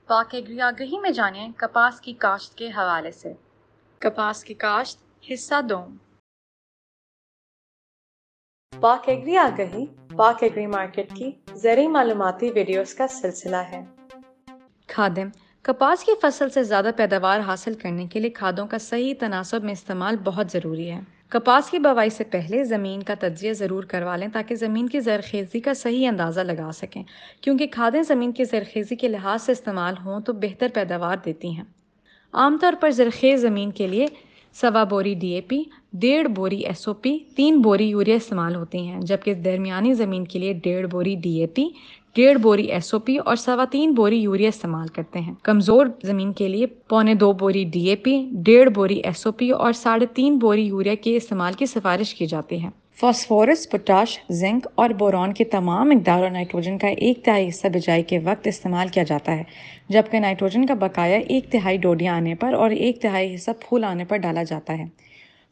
پاک ایگری آگہی میں جانیں کپاس کی کاشت کے حوالے سے۔ کپاس کی کاشت حصہ دوم۔ پاک ایگری آگہی پاک ایگری مارکیٹ کی زرعی معلوماتی ویڈیوز کا سلسلہ ہے۔ کھادیں۔ کپاس کی فصل سے زیادہ پیداوار حاصل کرنے کے لیے کھادوں کا صحیح تناسب میں استعمال بہت ضروری ہے۔ کپاس کی بوائی سے پہلے زمین کا تجزیہ ضرور کروا لیں تاکہ زمین کی زرخیزی کا صحیح اندازہ لگا سکیں، کیونکہ کھادیں زمین کی زرخیزی کے لحاظ سے استعمال ہوں تو بہتر پیداوار دیتی ہیں۔ عام طور پر زرخیز زمین کے لیے 1.25 بوری DAP، 1.5 بوری SOP، 3 بوری یوریا استعمال ہوتی ہیں، جبکہ درمیانی زمین کے لیے 1.5 بوری DAP، 1.5 بوری SOP اور 3.25 بوری یوریا استعمال کرتے ہیں۔ کمزور زمین کے لیے 1.25 بوری DAP، 1.5 بوری SOP اور 3.5 بوری یوریا کے استعمال کی سفارش کی جاتی ہے۔ فاسفورس، پوٹاش، زنک اور بوران کی تمام مقدار اور نائٹروجن کا 1/3 حصہ بجائی کے وقت استعمال کیا جاتا ہے، جبکہ نائٹروجن کا بقایا 1/3 ڈوڈیاں آنے پر اور 1/3 حصہ پھول آنے پر ڈالا جاتا ہے۔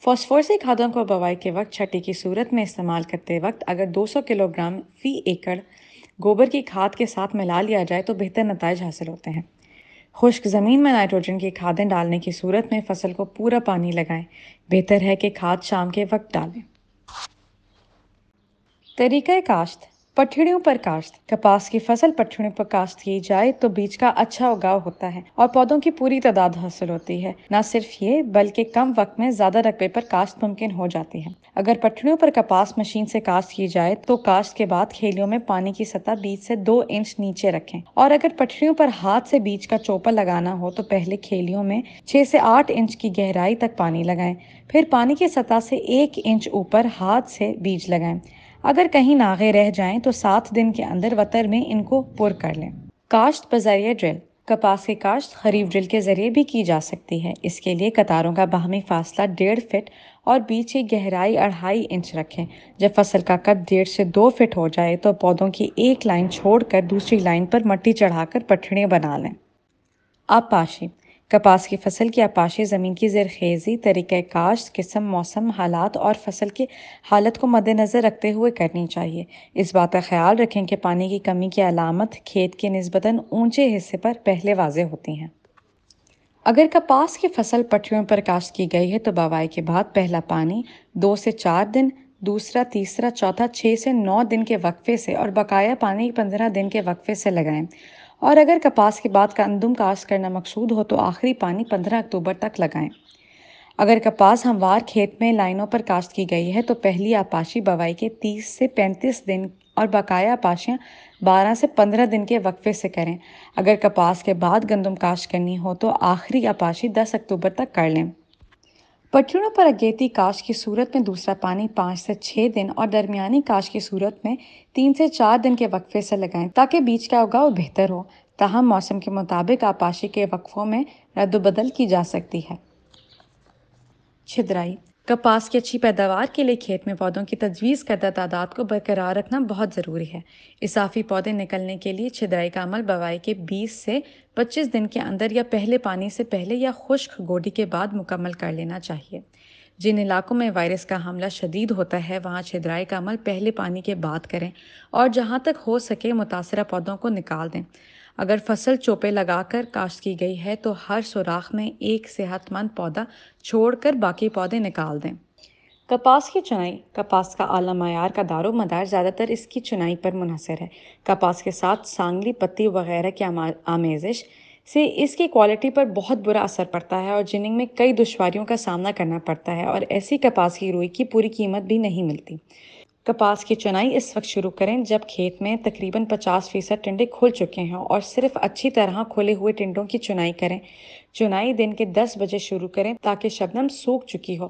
فاسفورسی کھادوں کو بوائی کے وقت چھٹی کی صورت میں استعمال کرتے وقت اگر 200 کلو گرام فی ایکڑ گوبر کی کھاد کے ساتھ ملا لیا جائے تو بہتر نتائج حاصل ہوتے ہیں۔ خشک زمین میں نائٹروجن کی کھادیں ڈالنے کی صورت میں فصل کو پورا پانی لگائیں۔ بہتر ہے کہ کھاد شام کے وقت ڈالیں۔ طریقہ کاشت۔ پٹھڑیوں پر کاشت۔ کپاس کی فصل پٹھڑیوں پر کاشت کی جائے تو بیج کا اچھا اگاؤ ہوتا ہے اور پودوں کی پوری تعداد حاصل ہوتی ہے۔ نہ صرف یہ بلکہ کم وقت میں زیادہ رقبے پر کاشت ممکن ہو جاتی ہے۔ اگر پٹھڑیوں پر کپاس مشین سے کاشت کی جائے تو کاشت کے بعد کھیلیوں میں پانی کی سطح بیج سے 2 انچ نیچے رکھیں، اور اگر پٹھڑیوں پر ہاتھ سے بیج کا چوپا لگانا ہو تو پہلے کھیلیوں میں 6 سے 8 انچ کی گہرائی تک پانی لگائیں، پھر پانی کی سطح سے 1 انچ اوپر ہاتھ سے بیج لگائیں۔ اگر کہیں ناغے رہ جائیں تو 7 دن کے اندر وتر میں ان کو پر کر لیں۔ کاشت بذریعہ ڈرل۔ کپاس کی کاشت خریف ڈرل کے ذریعے بھی کی جا سکتی ہے۔ اس کے لیے قطاروں کا باہمی فاصلہ 1.5 فٹ اور بیج کی گہرائی 2.5 انچ رکھیں۔ جب فصل کا قد 1.5 سے 2 فٹ ہو جائے تو پودوں کی ایک لائن چھوڑ کر دوسری لائن پر مٹی چڑھا کر پٹھڑیاں بنا لیں۔ آبپاشی۔ کپاس کی فصل کی آبپاشی زمین کی زرخیزی، طریقہ کاشت، قسم، موسم حالات اور فصل کی حالت کو مد نظر رکھتے ہوئے کرنی چاہیے۔ اس بات کا خیال رکھیں کہ پانی کی کمی کی علامت کھیت کے نسبتاً اونچے حصے پر پہلے واضح ہوتی ہیں۔ اگر کپاس کی فصل پٹھڑیوں پر کاشت کی گئی ہے تو بوائی کے بعد پہلا پانی 2 سے 4 دن، دوسرا، تیسرا، چوتھا 6 سے 9 دن کے وقفے سے اور بقایا پانی 15 دن کے وقفے سے لگائیں، اور اگر کپاس کے بعد گندم کاشت کرنا مقصود ہو تو آخری پانی 15 اکتوبر تک لگائیں۔ اگر کپاس ہموار کھیت میں لائنوں پر کاشت کی گئی ہے تو پہلی آبپاشی بوائی کے 30 سے 35 دن اور بقایا آبپاشیاں 12 سے 15 دن کے وقفے سے کریں۔ اگر کپاس کے بعد گندم کاشت کرنی ہو تو آخری آبپاشی 10 اکتوبر تک کر لیں۔ پٹھڑیوں پر اگیتی کاشت کی صورت میں دوسرا پانی 5 سے 6 دن اور درمیانی کاشت کی صورت میں 3 سے 4 دن کے وقفے سے لگائیں تاکہ بیج کا اگاؤ بہتر ہو۔ تاہم موسم کے مطابق آبپاشی کے وقفوں میں رد و بدل کی جا سکتی ہے۔ چھدرائی۔ کپاس کی اچھی پیداوار کے لیے کھیت میں پودوں کی تجویز کردہ تعداد کو برقرار رکھنا بہت ضروری ہے۔ اضافی پودے نکلنے کے لیے چھدرائی کا عمل بوائی کے 20 سے 25 دن کے اندر یا پہلے پانی سے پہلے یا خشک گوڈی کے بعد مکمل کر لینا چاہیے۔ جن علاقوں میں وائرس کا حملہ شدید ہوتا ہے وہاں چھدرائی کا عمل پہلے پانی کے بعد کریں اور جہاں تک ہو سکے متاثرہ پودوں کو نکال دیں۔ اگر فصل چوپے لگا کر کاشت کی گئی ہے تو ہر سوراخ میں ایک صحت مند پودا چھوڑ کر باقی پودے نکال دیں۔ کپاس کی چنائی۔ کپاس کا اعلیٰ معیار کا دار و مدار زیادہ تر اس کی چنائی پر منحصر ہے۔ کپاس کے ساتھ سانگلی، پتی وغیرہ کی آمیزش سے اس کی کوالٹی پر بہت برا اثر پڑتا ہے اور جننگ میں کئی دشواریوں کا سامنا کرنا پڑتا ہے اور ایسی کپاس کی روئی کی پوری قیمت بھی نہیں ملتی۔ کپاس کی چنائی اس وقت شروع کریں جب کھیت میں تقریباً 50% ٹنڈے کھل چکے ہیں اور صرف اچھی طرح کھلے ہوئے ٹنڈوں کی چنائی کریں۔ چنائی دن کے 10 بجے شروع کریں تاکہ شبنم سوکھ چکی ہو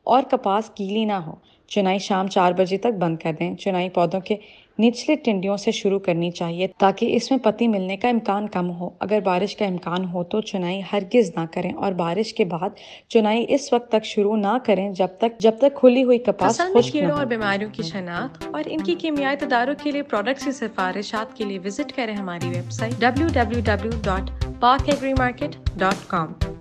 اور کپاس گیلی نہ ہو۔ چنائی شام 4 بجے تک بند کر دیں۔ چنائی پودوں کے نچلے ٹنڈیوں سے شروع کرنی چاہیے تاکہ اس میں پتی ملنے کا امکان کم ہو۔ اگر بارش کا امکان ہو تو چنائی ہرگز نہ کریں اور بارش کے بعد چنائی اس وقت تک شروع نہ کریں جب تک کھلی ہوئی کپاس فصل میں خشک نہ کیڑوں ہو۔ اور بیماریوں کی شناخت اور ان کی کیمیائی تدارک کے لیے پروڈکٹس کی سفارشات کے لیے وزٹ کریں ہماری ویب سائٹ www.pakagrimarket.com۔